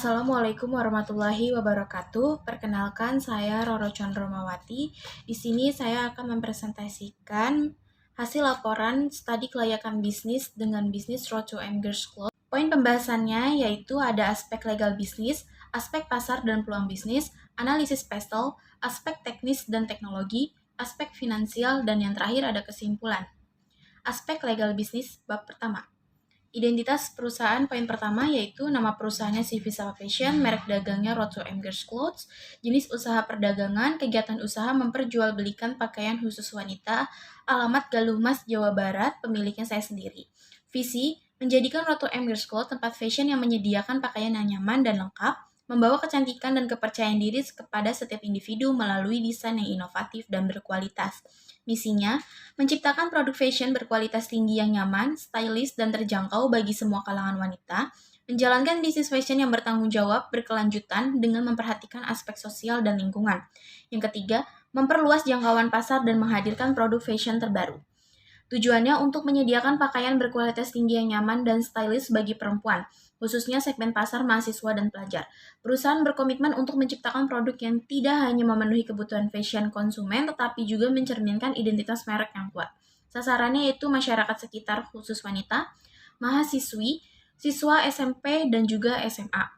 Assalamualaikum warahmatullahi wabarakatuh. Perkenalkan, saya Roro Condromawati. Di sini saya akan mempresentasikan hasil laporan studi kelayakan bisnis dengan bisnis Road to Angers Close. Poin pembahasannya yaitu ada aspek legal bisnis, aspek pasar dan peluang bisnis, analisis PESTEL, aspek teknis dan teknologi, aspek finansial, dan yang terakhir ada kesimpulan. Aspek legal bisnis bab pertama. Identitas perusahaan poin pertama yaitu nama perusahaannya CV Sapa Fashion, merek dagangnya Road to Angers Clothes, jenis usaha perdagangan, kegiatan usaha memperjualbelikan pakaian khusus wanita, alamat Galumas, Jawa Barat, pemiliknya saya sendiri. Visi, menjadikan Road to Angers Clothes tempat fashion yang menyediakan pakaian yang nyaman dan lengkap, membawa kecantikan dan kepercayaan diri kepada setiap individu melalui desain yang inovatif dan berkualitas. Misinya, menciptakan produk fashion berkualitas tinggi yang nyaman, stylish, dan terjangkau bagi semua kalangan wanita, menjalankan bisnis fashion yang bertanggung jawab berkelanjutan dengan memperhatikan aspek sosial dan lingkungan. Yang ketiga, memperluas jangkauan pasar dan menghadirkan produk fashion terbaru. Tujuannya untuk menyediakan pakaian berkualitas tinggi yang nyaman dan stylish bagi perempuan, khususnya segmen pasar mahasiswa dan pelajar. Perusahaan berkomitmen untuk menciptakan produk yang tidak hanya memenuhi kebutuhan fashion konsumen, tetapi juga mencerminkan identitas merek yang kuat. Sasarannya yaitu masyarakat sekitar khusus wanita, mahasiswi, siswa SMP, dan juga SMA.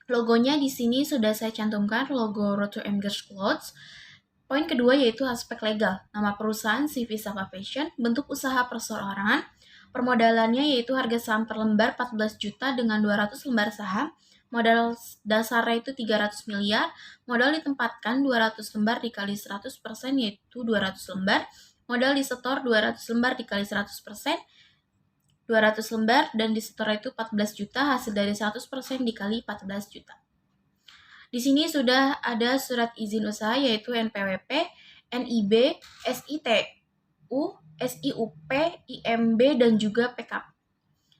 Logonya di sini sudah saya cantumkan, logo Road to Angers Clothes. Poin kedua yaitu aspek legal. Nama perusahaan CV Sapa Fashion, bentuk usaha perseorangan, permodalannya yaitu harga saham per lembar 14 juta dengan 200 lembar saham, modal dasarnya itu 300 miliar, modal ditempatkan 200 lembar dikali 100% yaitu 200 lembar, modal disetor 200 lembar dikali 100%, 200 lembar dan disetor itu 14 juta, hasil dari 100% dikali 14 juta. Di sini sudah ada surat izin usaha yaitu NPWP, NIB, SITU, SIUP, IMB, dan juga PKP.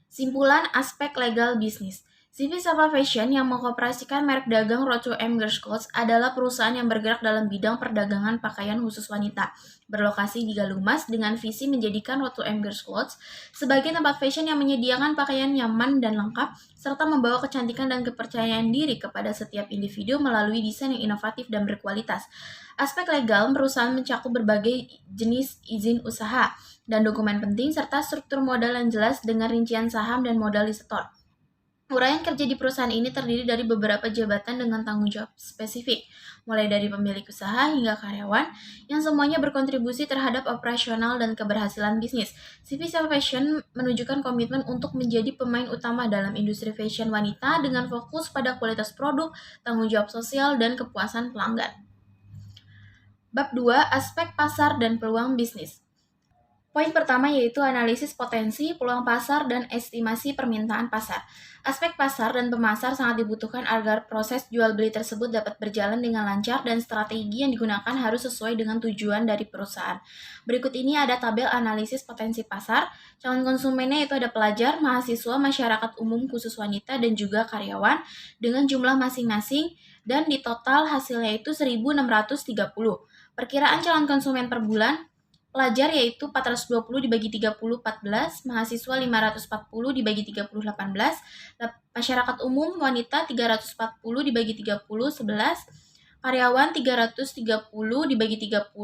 Simpulan aspek legal bisnis. CV Sapa Fashion yang mengoperasikan merek dagang Road to Angers Clothes adalah perusahaan yang bergerak dalam bidang perdagangan pakaian khusus wanita, berlokasi di Galumas dengan visi menjadikan Road to Angers Clothes sebagai tempat fashion yang menyediakan pakaian nyaman dan lengkap, serta membawa kecantikan dan kepercayaan diri kepada setiap individu melalui desain yang inovatif dan berkualitas. Aspek legal, perusahaan mencakup berbagai jenis izin usaha dan dokumen penting, serta struktur modal yang jelas dengan rincian saham dan modal disetor. Uraian kerja di perusahaan ini terdiri dari beberapa jabatan dengan tanggung jawab spesifik, mulai dari pemilik usaha hingga karyawan, yang semuanya berkontribusi terhadap operasional dan keberhasilan bisnis. CV Sapa Fashion menunjukkan komitmen untuk menjadi pemain utama dalam industri fashion wanita dengan fokus pada kualitas produk, tanggung jawab sosial, dan kepuasan pelanggan. Bab 2, aspek pasar dan peluang bisnis. Poin pertama yaitu analisis potensi, peluang pasar, dan estimasi permintaan pasar. Aspek pasar dan pemasar sangat dibutuhkan agar proses jual-beli tersebut dapat berjalan dengan lancar dan strategi yang digunakan harus sesuai dengan tujuan dari perusahaan. Berikut ini ada tabel analisis potensi pasar. Calon konsumennya itu ada pelajar, mahasiswa, masyarakat umum khusus wanita, dan juga karyawan dengan jumlah masing-masing, dan di total hasilnya itu 1.630. Perkiraan calon konsumen per bulan, pelajar yaitu 420 dibagi 30 14, mahasiswa 540 dibagi 30 18, masyarakat umum wanita 340 dibagi 30 11, karyawan 330 dibagi 30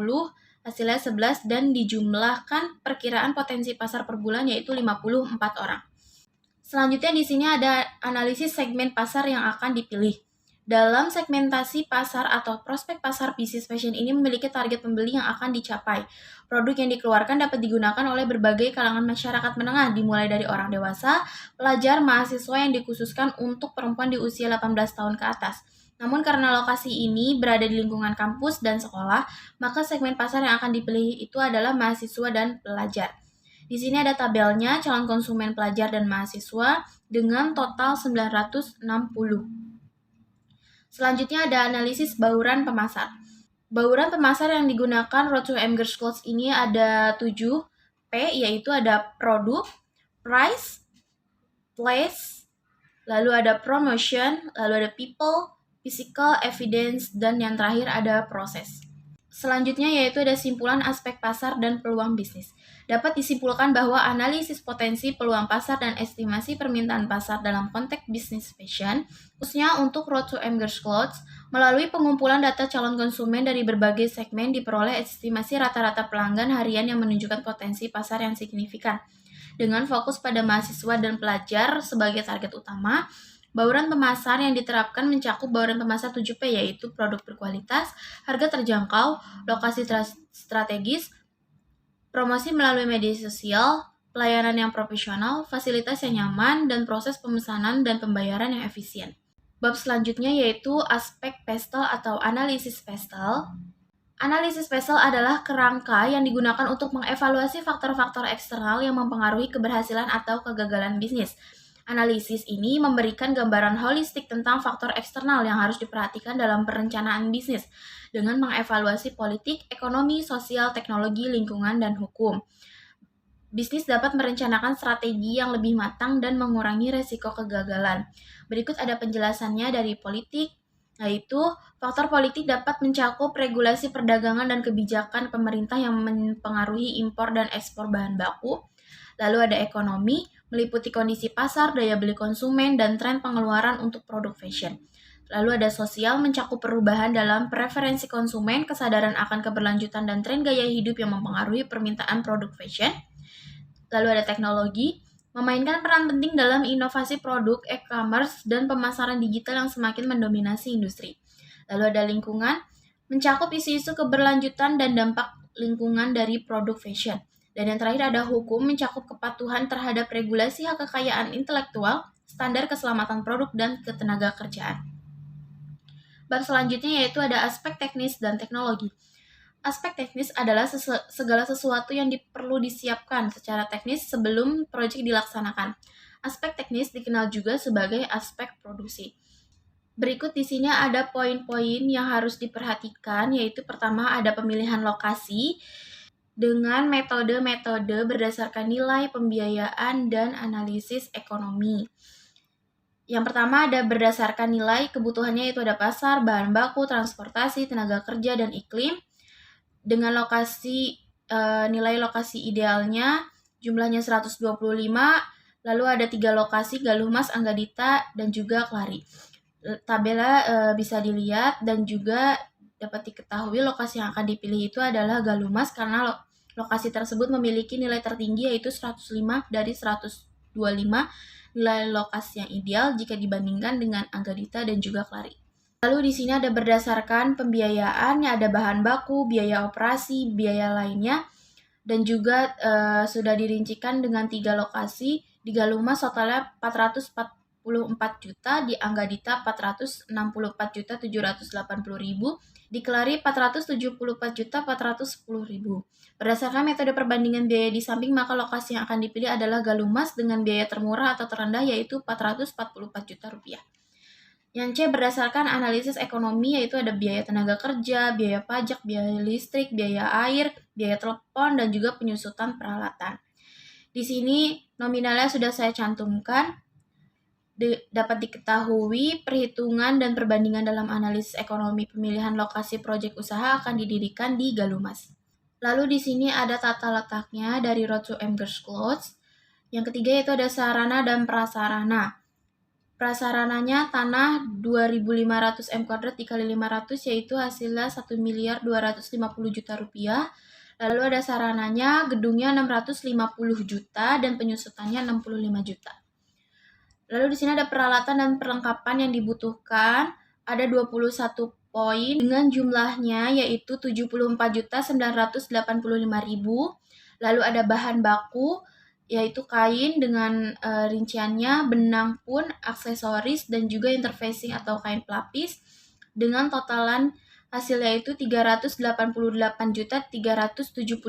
hasilnya 11, dan dijumlahkan perkiraan potensi pasar per bulan yaitu 54 orang. Selanjutnya di sini ada analisis segmen pasar yang akan dipilih. Dalam segmentasi pasar atau prospek pasar bisnis fashion ini memiliki target pembeli yang akan dicapai. Produk yang dikeluarkan dapat digunakan oleh berbagai kalangan masyarakat menengah, dimulai dari orang dewasa, pelajar, mahasiswa yang dikhususkan untuk perempuan di usia 18 tahun ke atas. Namun karena lokasi ini berada di lingkungan kampus dan sekolah, maka segmen pasar yang akan dipilih itu adalah mahasiswa dan pelajar. Di sini ada tabelnya calon konsumen pelajar dan mahasiswa dengan total 960. Selanjutnya ada analisis bauran pemasar. Bauran pemasar yang digunakan Road to Angers Clothes ini ada 7 P, yaitu ada produk, price, place, lalu ada promotion, lalu ada people, physical, evidence, dan yang terakhir ada proses. Selanjutnya yaitu ada simpulan aspek pasar dan peluang bisnis. Dapat disimpulkan bahwa analisis potensi peluang pasar dan estimasi permintaan pasar dalam konteks bisnis fashion, khususnya untuk Road to Girls Clothes, melalui pengumpulan data calon konsumen dari berbagai segmen diperoleh estimasi rata-rata pelanggan harian yang menunjukkan potensi pasar yang signifikan. Dengan fokus pada mahasiswa dan pelajar sebagai target utama, bauran pemasar yang diterapkan mencakup bauran pemasar 7P, yaitu produk berkualitas, harga terjangkau, lokasi strategis, promosi melalui media sosial, pelayanan yang profesional, fasilitas yang nyaman, dan proses pemesanan dan pembayaran yang efisien. Bab selanjutnya yaitu aspek PESTEL atau analisis PESTEL. Analisis PESTEL adalah kerangka yang digunakan untuk mengevaluasi faktor-faktor eksternal yang mempengaruhi keberhasilan atau kegagalan bisnis. Analisis ini memberikan gambaran holistik tentang faktor eksternal yang harus diperhatikan dalam perencanaan bisnis dengan mengevaluasi politik, ekonomi, sosial, teknologi, lingkungan, dan hukum. Bisnis dapat merencanakan strategi yang lebih matang dan mengurangi resiko kegagalan. Berikut ada penjelasannya dari politik, yaitu faktor politik dapat mencakup regulasi perdagangan dan kebijakan pemerintah yang mempengaruhi impor dan ekspor bahan baku. Lalu ada ekonomi, meliputi kondisi pasar, daya beli konsumen, dan tren pengeluaran untuk produk fashion. Lalu ada sosial, mencakup perubahan dalam preferensi konsumen, kesadaran akan keberlanjutan dan tren gaya hidup yang mempengaruhi permintaan produk fashion. Lalu ada teknologi, memainkan peran penting dalam inovasi produk, e-commerce, dan pemasaran digital yang semakin mendominasi industri. Lalu ada lingkungan, mencakup isu-isu keberlanjutan dan dampak lingkungan dari produk fashion. Dan yang terakhir ada hukum, mencakup kepatuhan terhadap regulasi hak kekayaan intelektual, standar keselamatan produk, dan ketenaga kerjaan. Bab selanjutnya yaitu ada aspek teknis dan teknologi. Aspek teknis adalah segala sesuatu yang perlu disiapkan secara teknis sebelum proyek dilaksanakan. Aspek teknis dikenal juga sebagai aspek produksi. Berikut di sini ada poin-poin yang harus diperhatikan, yaitu pertama ada pemilihan lokasi dengan metode-metode berdasarkan nilai pembiayaan dan analisis ekonomi. Yang pertama ada berdasarkan nilai kebutuhannya, yaitu ada pasar, bahan baku, transportasi, tenaga kerja, dan iklim. Dengan nilai lokasi idealnya jumlahnya 125, lalu ada 3 lokasi, Galuh Mas, Anggadita, dan juga Klari. Tabelnya bisa dilihat dan juga dapat diketahui lokasi yang akan dipilih itu adalah Galuh Mas karena lokasi tersebut memiliki nilai tertinggi yaitu 105 dari 125 nilai lokasi yang ideal jika dibandingkan dengan Anggadita dan juga Klari. Lalu di sini ada berdasarkan pembiayaan, ada bahan baku, biaya operasi, biaya lainnya, dan juga sudah dirincikan dengan 3 lokasi. Di Galuh Mas totalnya 444 juta, di Anggadita 464.780.000, di Klari 474.410.000. Berdasarkan metode perbandingan biaya di samping, maka lokasi yang akan dipilih adalah Galuh Mas dengan biaya termurah atau terendah yaitu 444 juta rupiah. Yang C berdasarkan analisis ekonomi, yaitu ada biaya tenaga kerja, biaya pajak, biaya listrik, biaya air, biaya telepon, dan juga penyusutan peralatan. Di sini nominalnya sudah saya cantumkan. Dapat diketahui perhitungan dan perbandingan dalam analisis ekonomi pemilihan lokasi proyek usaha akan didirikan di Galuh Mas. Lalu di sini ada tata letaknya dari Road to Girls Clothes. Yang ketiga yaitu ada sarana dan prasarana. Prasarananya tanah 2.500 m² dikali 500 yaitu hasilnya 1.250 juta rupiah. Lalu ada sarananya gedungnya 650 juta dan penyusutannya 65 juta. Lalu di sini ada peralatan dan perlengkapan yang dibutuhkan, ada 21 poin dengan jumlahnya yaitu 74.985.000. Lalu ada bahan baku yaitu kain dengan rinciannya, benang pun, aksesoris, dan juga interfacing atau kain pelapis dengan totalan hasilnya itu 388.375.000.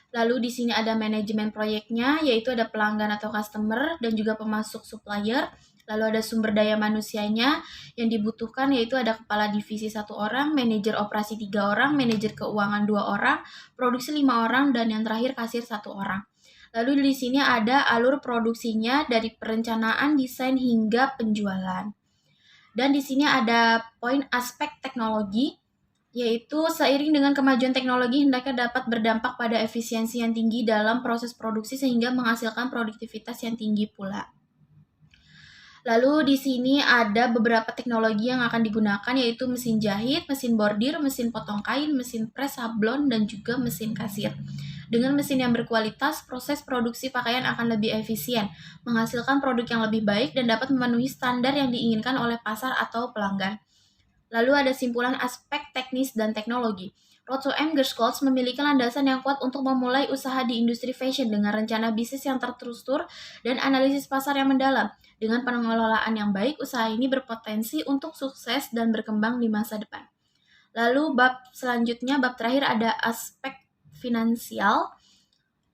Lalu di sini ada manajemen proyeknya yaitu ada pelanggan atau customer dan juga pemasok supplier. Lalu ada sumber daya manusianya yang dibutuhkan yaitu ada kepala divisi 1 orang, manajer operasi 3 orang, manajer keuangan 2 orang, produksi 5 orang, dan yang terakhir kasir 1 orang. Lalu di sini ada alur produksinya dari perencanaan, desain, hingga penjualan. Dan di sini ada poin aspek teknologi. yaitu seiring dengan kemajuan teknologi hendaknya dapat berdampak pada efisiensi yang tinggi dalam proses produksi sehingga menghasilkan produktivitas yang tinggi pula. Lalu di sini ada beberapa teknologi yang akan digunakan yaitu mesin jahit, mesin bordir, mesin potong kain, mesin pres sablon, dan juga mesin kasir. Dengan mesin yang berkualitas, proses produksi pakaian akan lebih efisien, menghasilkan produk yang lebih baik dan dapat memenuhi standar yang diinginkan oleh pasar atau pelanggan. Lalu ada simpulan aspek teknis dan teknologi. Rothschild M. Gershkolz memiliki landasan yang kuat untuk memulai usaha di industri fashion dengan rencana bisnis yang terstruktur dan analisis pasar yang mendalam. Dengan pengelolaan yang baik, usaha ini berpotensi untuk sukses dan berkembang di masa depan. Lalu bab selanjutnya, bab terakhir ada aspek finansial.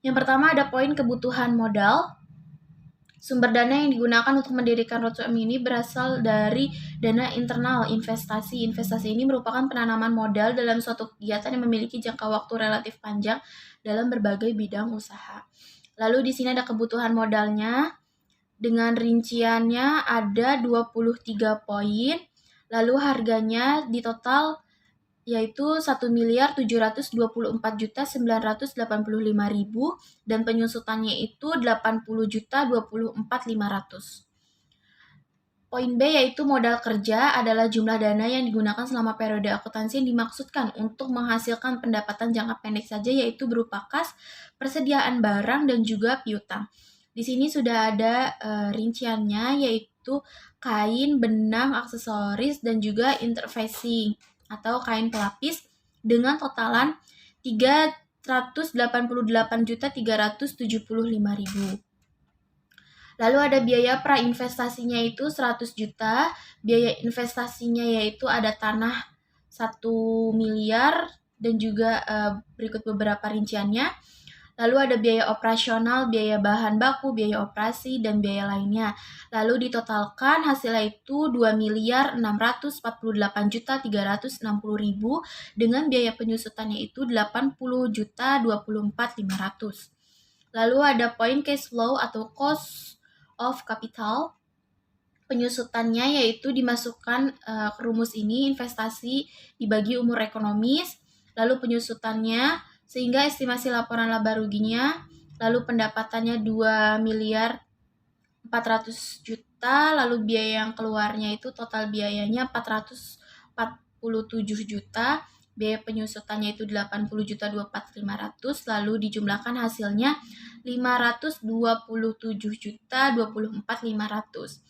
Yang pertama ada poin kebutuhan modal. Sumber dana yang digunakan untuk mendirikan Rothschild ini berasal dari dana internal investasi. Investasi ini merupakan penanaman modal dalam suatu kegiatan yang memiliki jangka waktu relatif panjang dalam berbagai bidang usaha. Lalu di sini ada kebutuhan modalnya. Dengan rinciannya ada 23 poin. Lalu harganya di total yaitu 1.724.985.000 dan penyusutannya itu 80.024.500. Poin B yaitu modal kerja adalah jumlah dana yang digunakan selama periode akuntansi yang dimaksudkan untuk menghasilkan pendapatan jangka pendek saja yaitu berupa kas, persediaan barang, dan juga piutang. Di sini sudah ada rinciannya yaitu kain, benang, aksesoris, dan juga interfacing atau kain pelapis dengan totalan 388.375.000. Lalu ada biaya prainvestasinya itu 100 juta, biaya investasinya yaitu ada tanah 1 miliar dan juga berikut beberapa rinciannya. Lalu ada biaya operasional, biaya bahan baku, biaya operasi, dan biaya lainnya. Lalu ditotalkan hasilnya itu 2.648.360.000 dengan biaya penyusutannya itu 80.024.500. Lalu ada poin cash flow atau cost of capital. Penyusutannya yaitu dimasukkan ke rumus ini investasi dibagi umur ekonomis, lalu penyusutannya sehingga estimasi laporan laba ruginya, lalu pendapatannya 2 miliar 400 juta, lalu biaya yang keluarnya itu total biayanya 447 juta, biaya penyusutannya itu 80 juta 24.500, lalu dijumlahkan hasilnya 527 juta 24.500.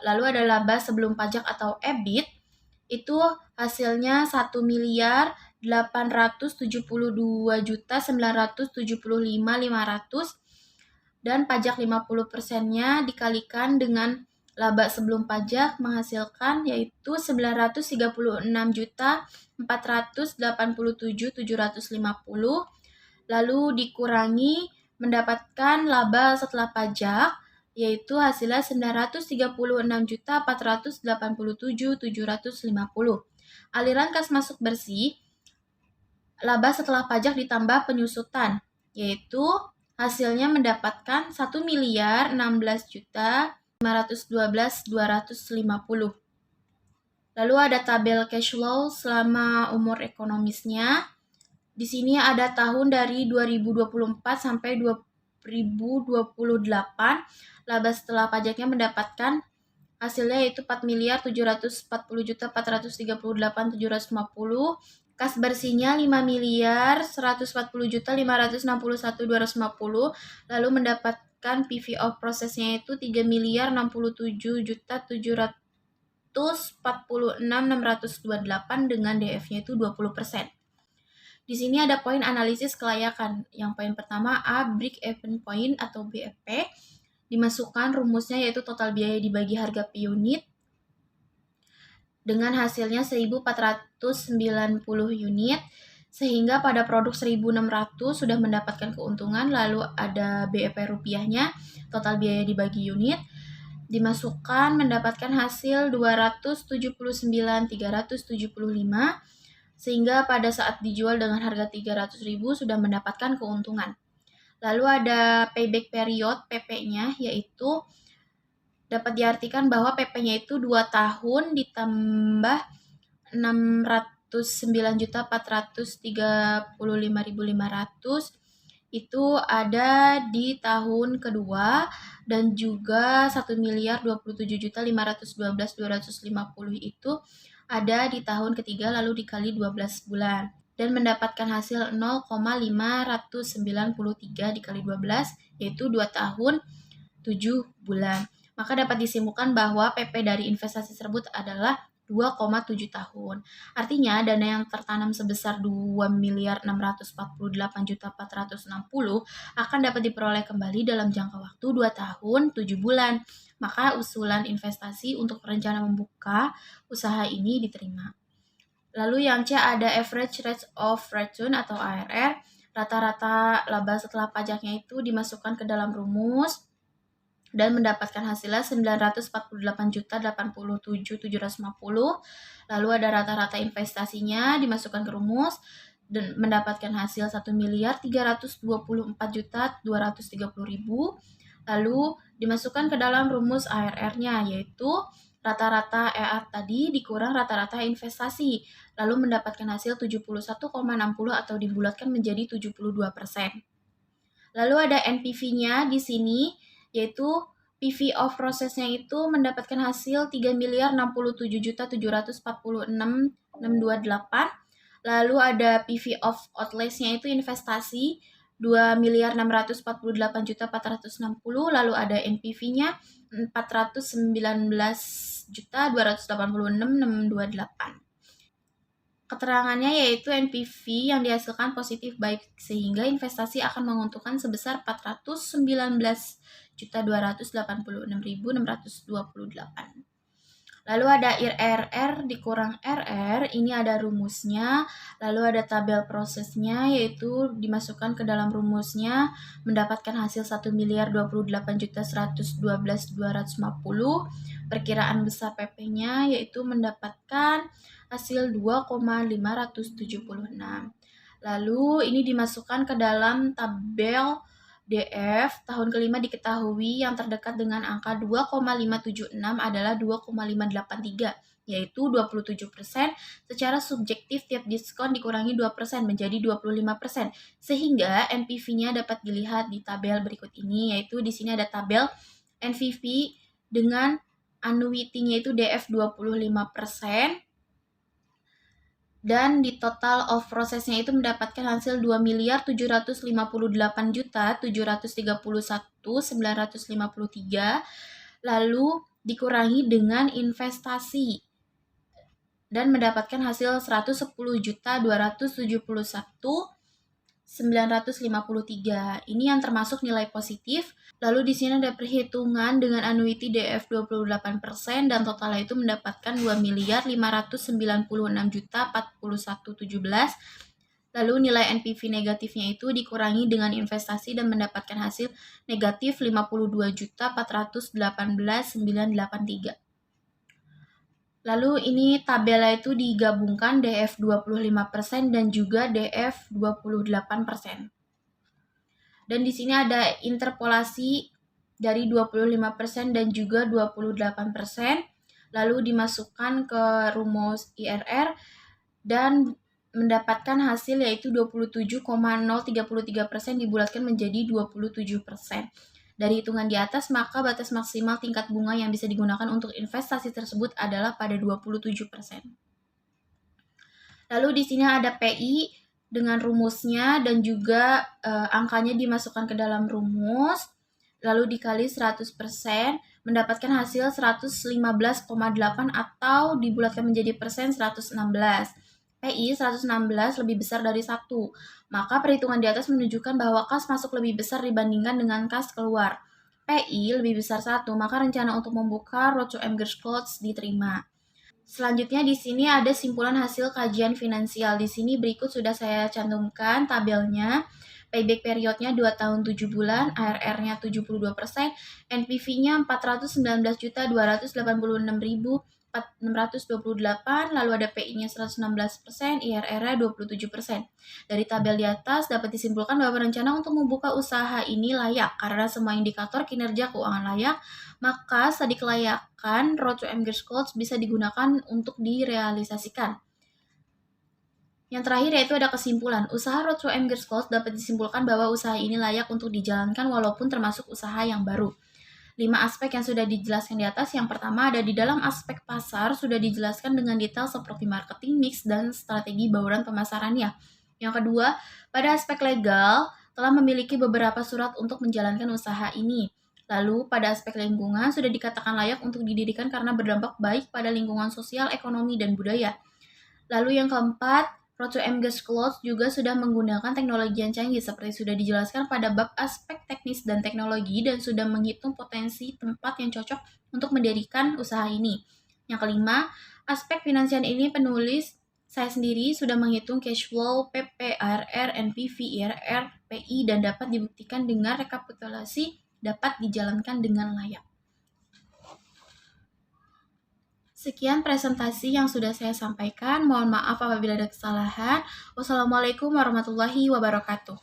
Lalu ada laba sebelum pajak atau EBIT, itu hasilnya 1 miliar 872.975.500 dan pajak 50%-nya dikalikan dengan laba sebelum pajak menghasilkan yaitu 936.487.750 lalu dikurangi mendapatkan laba setelah pajak yaitu hasilnya 936.487.750. Aliran kas masuk bersih laba setelah pajak ditambah penyusutan yaitu hasilnya mendapatkan 1.016.512.250. Lalu ada tabel cash flow selama umur ekonomisnya. Di sini ada tahun dari 2024 sampai 2028. Laba setelah pajaknya mendapatkan hasilnya yaitu 4.740.438.750. Kas bersihnya 5.140.561.250, lalu mendapatkan PV of prosesnya itu 3.067.746.628 dengan DF-nya itu 20%. Di sini ada poin analisis kelayakan. Yang poin pertama A, break-even point atau BEP. Dimasukkan rumusnya yaitu total biaya dibagi harga per unit dengan hasilnya 1.490 unit sehingga pada produk 1.600 sudah mendapatkan keuntungan. Lalu ada BEP rupiahnya, total biaya dibagi unit, dimasukkan mendapatkan hasil 279.375 sehingga pada saat dijual dengan harga 300.000 sudah mendapatkan keuntungan. Lalu ada payback period PP-nya yaitu dapat diartikan bahwa PP-nya itu 2 tahun ditambah 600 9.435.500 itu ada di tahun kedua, dan juga 1.027.512.250 itu ada di tahun ketiga lalu dikali 12 bulan dan mendapatkan hasil 0,593 dikali 12 yaitu 2 tahun 7 bulan. Maka dapat disimpulkan bahwa PP dari investasi tersebut adalah 2,7 tahun. Artinya dana yang tertanam sebesar 2.648.460 akan dapat diperoleh kembali dalam jangka waktu 2 tahun 7 bulan. Maka usulan investasi untuk rencana membuka usaha ini diterima. Lalu yang C ada average rate of return atau ARR. Rata-rata laba setelah pajaknya itu dimasukkan ke dalam rumus dan mendapatkan hasilnya 948.087.750. Lalu ada rata-rata investasinya dimasukkan ke rumus dan mendapatkan hasil 1.324.230.000. Lalu dimasukkan ke dalam rumus ARR-nya yaitu rata-rata EAT tadi dikurang rata-rata investasi, lalu mendapatkan hasil 71,60 atau dibulatkan menjadi 72%. Lalu ada NPV-nya di sini, yaitu PV of process-nya itu mendapatkan hasil 3.067.746.628. Lalu ada PV of outlets-nya itu investasi 2.648.460. Lalu ada NPV-nya 419.286.628. Keterangannya yaitu NPV yang dihasilkan positif baik sehingga investasi akan menguntungkan sebesar 419.286.628. Lalu ada IRR dikurang RR, ini ada rumusnya, lalu ada tabel prosesnya yaitu dimasukkan ke dalam rumusnya mendapatkan hasil 1.028.112.250. Perkiraan besar PP-nya yaitu mendapatkan hasil 2,576. Lalu ini dimasukkan ke dalam tabel DF tahun kelima diketahui yang terdekat dengan angka 2,576 adalah 2,583 yaitu 27%. Secara subjektif tiap diskon dikurangi 2% menjadi 25%, sehingga NPV-nya dapat dilihat di tabel berikut ini, yaitu di sini ada tabel NPV dengan annuity-nya itu DF 25%. Dan di total of prosesnya itu mendapatkan hasil 2.758.731.953, lalu dikurangi dengan investasi dan mendapatkan hasil 110.271.953. Ini yang termasuk nilai positif. Lalu di sini ada perhitungan dengan annuity DF 28% dan totalnya itu mendapatkan 2.596.041.17. Lalu nilai NPV negatifnya itu dikurangi dengan investasi dan mendapatkan hasil negatif 52.418.983. Lalu ini tabelnya itu digabungkan DF 25% dan juga DF 28%. Dan di sini ada interpolasi dari 25% dan juga 28%. Lalu dimasukkan ke rumus IRR dan mendapatkan hasil yaitu 27,033% dibulatkan menjadi 27%. Dari hitungan di atas, maka batas maksimal tingkat bunga yang bisa digunakan untuk investasi tersebut adalah pada 27%. Lalu di sini ada PI dengan rumusnya dan juga angkanya dimasukkan ke dalam rumus, lalu dikali 100%, mendapatkan hasil 115,8 atau dibulatkan menjadi persen 116. PI 116 lebih besar dari 1. Maka perhitungan di atas menunjukkan bahwa kas masuk lebih besar dibandingkan dengan kas keluar. PI lebih besar 1, maka rencana untuk membuka Roadshow Girls Clothes diterima. Selanjutnya di sini ada simpulan hasil kajian finansial. Di sini berikut sudah saya cantumkan tabelnya. Payback periodnya 2 tahun 7 bulan, ARR-nya 72%, NPV-nya 419.286.628, lalu ada PI-nya 116%, IRR-nya 27%. Dari tabel di atas dapat disimpulkan bahwa rencana untuk membuka usaha ini layak karena semua indikator kinerja keuangan layak, maka studi kelayakan Roadshow Girls Clothes bisa digunakan untuk direalisasikan. Yang terakhir yaitu ada kesimpulan. Usaha Road to M Girls Clothes dapat disimpulkan bahwa usaha ini layak untuk dijalankan walaupun termasuk usaha yang baru. 5 aspek yang sudah dijelaskan di atas. Yang pertama ada di dalam aspek pasar sudah dijelaskan dengan detail seperti marketing mix dan strategi bauran pemasarannya. Yang kedua, pada aspek legal telah memiliki beberapa surat untuk menjalankan usaha ini. Lalu, pada aspek lingkungan sudah dikatakan layak untuk didirikan karena berdampak baik pada lingkungan sosial, ekonomi, dan budaya. Lalu yang keempat, Road to M Girls Clothes juga sudah menggunakan teknologi yang canggih seperti sudah dijelaskan pada bab aspek teknis dan teknologi dan sudah menghitung potensi tempat yang cocok untuk mendirikan usaha ini. Yang kelima, aspek finansial ini penulis saya sendiri sudah menghitung cash flow, PPRR, NPV, IRR, PI, dan dapat dibuktikan dengan rekapitulasi dapat dijalankan dengan layak. Sekian presentasi yang sudah saya sampaikan. Mohon maaf apabila ada kesalahan. Wassalamualaikum warahmatullahi wabarakatuh.